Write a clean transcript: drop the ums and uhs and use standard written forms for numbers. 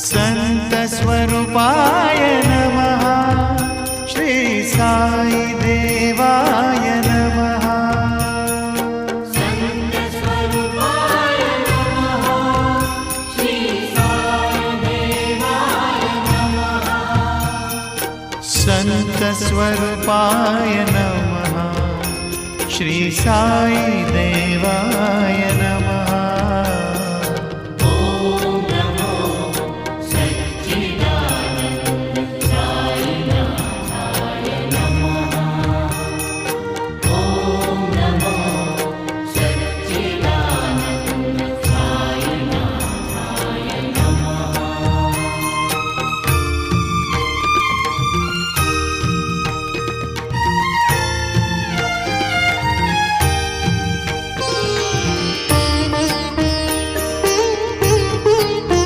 संत स्वरूपाय नमः। श्री साई देवाय नमः। संत स्वरूपाय नमः। श्री साई देवाय नमः। संत स्वरूपाय नमः। श्री साई देवाय नमः।